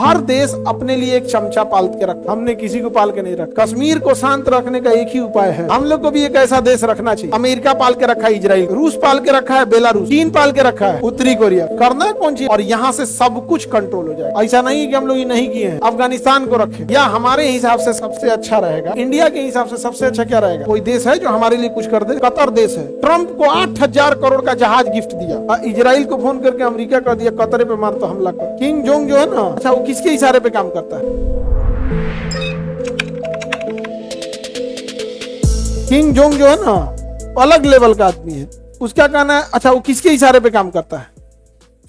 हर देश अपने लिए एक चमचा पाल के रखा, हमने किसी को पाल के नहीं रखा। कश्मीर को शांत रखने का एक ही उपाय है, हम लोग को भी एक ऐसा देश रखना चाहिए। अमेरिका पाल के रखा है इजराइल, रूस पाल के रखा है बेलारूस, चीन पाल के रखा है उत्तरी कोरिया। करना है कौन चीज, और यहाँ से सब कुछ कंट्रोल हो जाए। ऐसा नहीं कि हम लोग ये नहीं किए हैं। अफगानिस्तान को रखे, या हमारे हिसाब से सबसे अच्छा रहेगा, इंडिया के हिसाब से सबसे अच्छा क्या रहेगा? कोई देश है जो हमारे लिए कुछ कर दे? कतर देश है। ट्रंप को 8,000 करोड़ का जहाज गिफ्ट दिया, इजराइल को फोन करके अमेरिका कर दिया कतर पे मार तो हमला कर। किंग जोंग जो है ना, अच्छा वो किसके इशारे पे काम करता है? किंग जोंग जो है ना, अलग लेवल का आदमी है। उसका कहना है, अच्छा वो किसके इशारे पे काम करता है?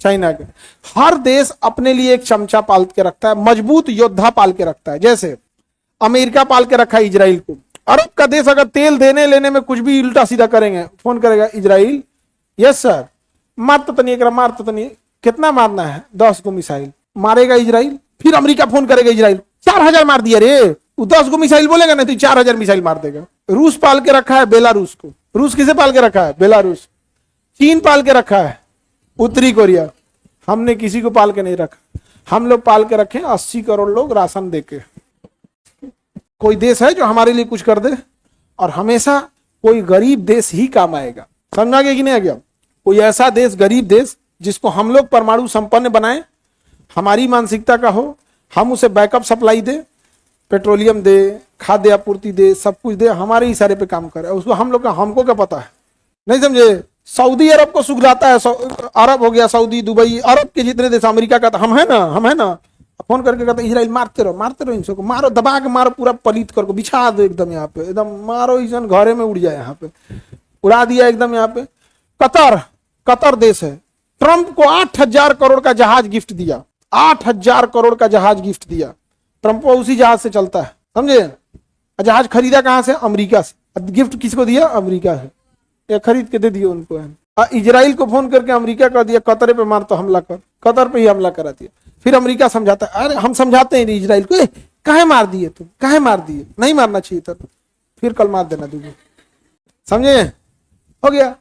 चाइना के। हर देश अपने लिए एक चमचा पाल के रखता है, मजबूत योद्धा पाल के रखता है। जैसे अमेरिका पाल के रखा है इजराइल को। अरब का देश अगर तेल देने लेने में कुछ भी उल्टा सीधा करेंगे, फोन करेगा इजराइल, यस सर, मार तो नहीं, मार तो नहीं। कितना मारना है? 10 को मिसाइल मारेगा इजराइल। फिर अमेरिका फोन करेगा इजराइल, 4,000 मार दिया रे। वो 10 को मिसाइल बोलेगा नहीं तो 4,000 मिसाइल मार देगा। रूस पाल के रखा है बेलारूस को। रूस किसे पाल के रखा है? बेलारूस। चीन पाल के रखा है उत्तरी कोरिया। हमने किसी को पाल के नहीं रखा, हम लोग पाल के रखे 80 करोड़ लोग राशन देके। कोई देश है जो हमारे लिए कुछ कर दे? और हमेशा कोई गरीब देश ही काम आएगा। समझा गया कि नहीं आ गया? कोई ऐसा देश, गरीब देश, जिसको हम लोग परमाणु संपन्न बनाए, हमारी मानसिकता का हो, हम उसे बैकअप सप्लाई दे, पेट्रोलियम दे, खाद्य आपूर्ति दे, सब कुछ दे, हमारे इशारे पे काम करे। उसको हम लोग का, हमको क्या पता है? नहीं समझे? सऊदी अरब को सुखलाता है, अरब हो गया, सऊदी, दुबई, अरब के जितने देश, अमेरिका का हम है ना, फोन करके कहते इजराइल मारते रहो इनको, मारो, दबा के मारो, पूरा पलित कर बिछा दो एकदम यहाँ पे, एकदम मारो, इसन घरे में उड़ जाए, यहाँ पे उड़ा दिया एकदम। यहाँ पे कतर देश है। ट्रंप को 8,000 करोड़ का जहाज गिफ्ट दिया, 8,000 करोड़ का जहाज गिफ्ट दिया। ट्रंप को उसी जहाज से चलता है, समझे? जहाज खरीदा कहां से? अमेरिका से। गिफ्ट किसको दिया? अमेरिका से। ये खरीद के दे दिए उनको। इजराइल को फोन करके अमेरिका कर दिया कतर पे मार तो हमला कर, कतर पे ही हमला करा दिया। फिर अमेरिका समझाता है, अरे हम समझाते हैं इजराइल को, काहे मार दिए तुम, काहे मार दिए, नहीं मारना चाहिए था। फिर कल मार देना दूसरे, समझे? हो गया।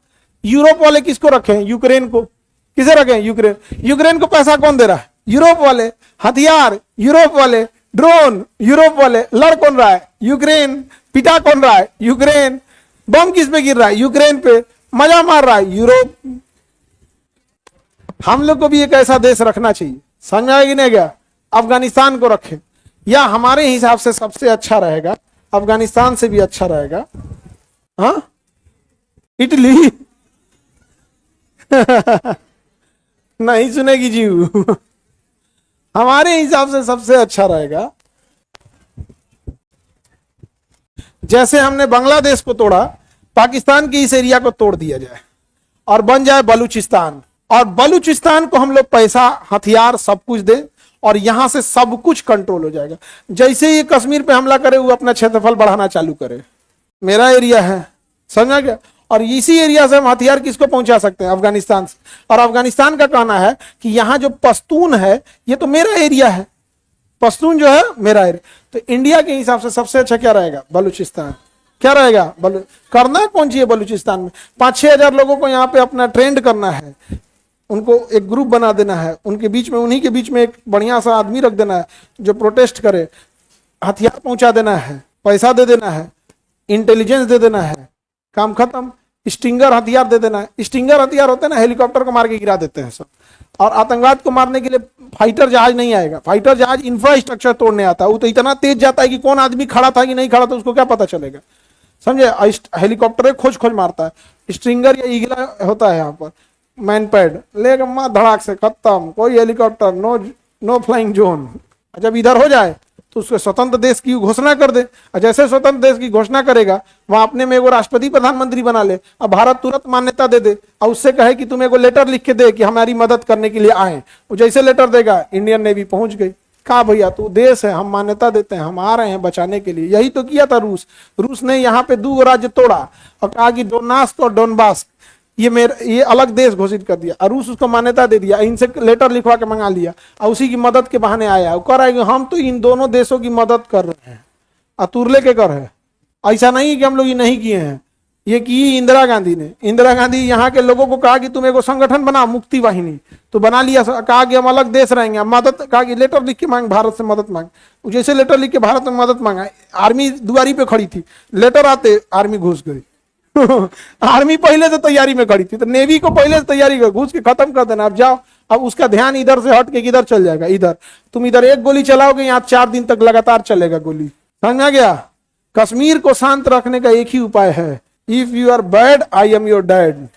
यूरोप वाले किसको रखे हैं? यूक्रेन को। किसे रखे हैं? यूक्रेन। यूक्रेन को पैसा कौन दे रहा है? यूरोप वाले। हथियार यूरोप वाले, ड्रोन यूरोप वाले। लड़ कौन रहा है? यूक्रेन। पिटा कौन रहा है? यूक्रेन। बम किस पे गिर रहा है? यूक्रेन पे। मजा मार रहा है यूरोप। हम लोग को भी एक ऐसा देश रखना चाहिए। समझा कि नहीं गया? अफगानिस्तान को रखे, या हमारे हिसाब से सबसे अच्छा रहेगा, अफगानिस्तान से भी अच्छा रहेगा। हाँ, इटली। नहीं सुनेगी जीव। हमारे हिसाब से सबसे अच्छा रहेगा। जैसे हमने बांग्लादेश को तोड़ा, पाकिस्तान के इस एरिया को तोड़ दिया जाए और बन जाए बलूचिस्तान, और बलूचिस्तान को हम लोग पैसा, हथियार, सब कुछ दे, और यहां से सब कुछ कंट्रोल हो जाएगा। जैसे ये कश्मीर पे हमला करे, वो अपना क्षेत्रफल बढ़ाना चालू करे, मेरा एरिया है, समझा गया? और इसी एरिया से हम हथियार किसको पहुंचा सकते हैं? अफगानिस्तान से। और अफगानिस्तान का कहना है कि यहाँ जो पश्तून है, ये तो मेरा एरिया है, पश्तून जो है मेरा एरिया। तो इंडिया के हिसाब से सबसे अच्छा क्या रहेगा? बलूचिस्तान। क्या रहेगा? करना कौन चाहिए बलूचिस्तान में? 5-6 हजार लोगों को यहाँ पे अपना ट्रेंड करना है, उनको एक ग्रुप बना देना है, उनके बीच में, उन्हीं के बीच में एक बढ़िया सा आदमी रख देना है जो प्रोटेस्ट करे, हथियार पहुंचा देना है, पैसा दे देना है, इंटेलिजेंस दे देना है, काम खत्म। स्टिंगर हथियार दे देना है। स्टिंगर हथियार होते हैं ना, हेलीकॉप्टर को मार के गिरा देते हैं सब। और आतंकवाद को मारने के लिए फाइटर जहाज नहीं आएगा। फाइटर जहाज इंफ्रास्ट्रक्चर तोड़ने आता है, वो तो इतना तेज जाता है कि कौन आदमी खड़ा था कि नहीं खड़ा था उसको क्या पता चलेगा, समझे? हेलीकॉप्टर खोज खोज मारता है। स्ट्रिंगर या ईगला होता है यहाँ पर, मैन पैड लेगा, मार धड़ाक से खत्म, कोई हेलीकॉप्टर, नो फ्लाइंग जोन। जब इधर हो जाए तो उसको स्वतंत्र देश की घोषणा कर दे, और जैसे स्वतंत्र देश की घोषणा करेगा, वहां अपने में एगो राष्ट्रपति प्रधानमंत्री बना ले, और भारत तुरंत मान्यता दे दे, और उससे कहे कि तुम एगो लेटर लिख के दे कि हमारी मदद करने के लिए आए। वो जैसे लेटर देगा, इंडियन नेवी पहुंच गई। कहा भैया तू देश है, हम मान्यता देते हैं, हम आ रहे हैं बचाने के लिए। यही तो किया था रूस। रूस ने यहाँ पे 2 राज्य तोड़ा और कहा कि डोनास्क और डोनबास ये अलग देश घोषित कर दिया, और रूस उसको मान्यता दे दिया। इनसे लेटर लिखवा के मंगा लिया, और उसी की मदद के बहाने आया। वो कह रहा है कि हम तो इन दोनों देशों की मदद कर रहे हैं, अतुरले के कर है। ऐसा नहीं कि हम लोग ये नहीं किए हैं। ये की इंदिरा गांधी ने। इंदिरा गांधी यहाँ के लोगों को कहा कि तुम एगो संगठन बना, मुक्ति वाहिनी, तो बना लिया। कहा कि हम अलग देश रहेंगे, हम मदद, कहा कि लेटर लिख के मांग, भारत से मदद मांग। जैसे लेटर लिख के भारत में मदद मांगा, आर्मी दुआरी पे खड़ी थी, लेटर आते आर्मी घुस गई। आर्मी पहले से तैयारी में खड़ी थी, तो नेवी को पहले से तैयारी कर, घुस के खत्म कर देना, अब जाओ। अब उसका ध्यान इधर से हट के किधर चल जाएगा, इधर। तुम इधर एक गोली चलाओगे, यहाँ 4 दिन तक लगातार चलेगा गोली। समझ में आ गया? कश्मीर को शांत रखने का एक ही उपाय है, if you are bad I am your dad.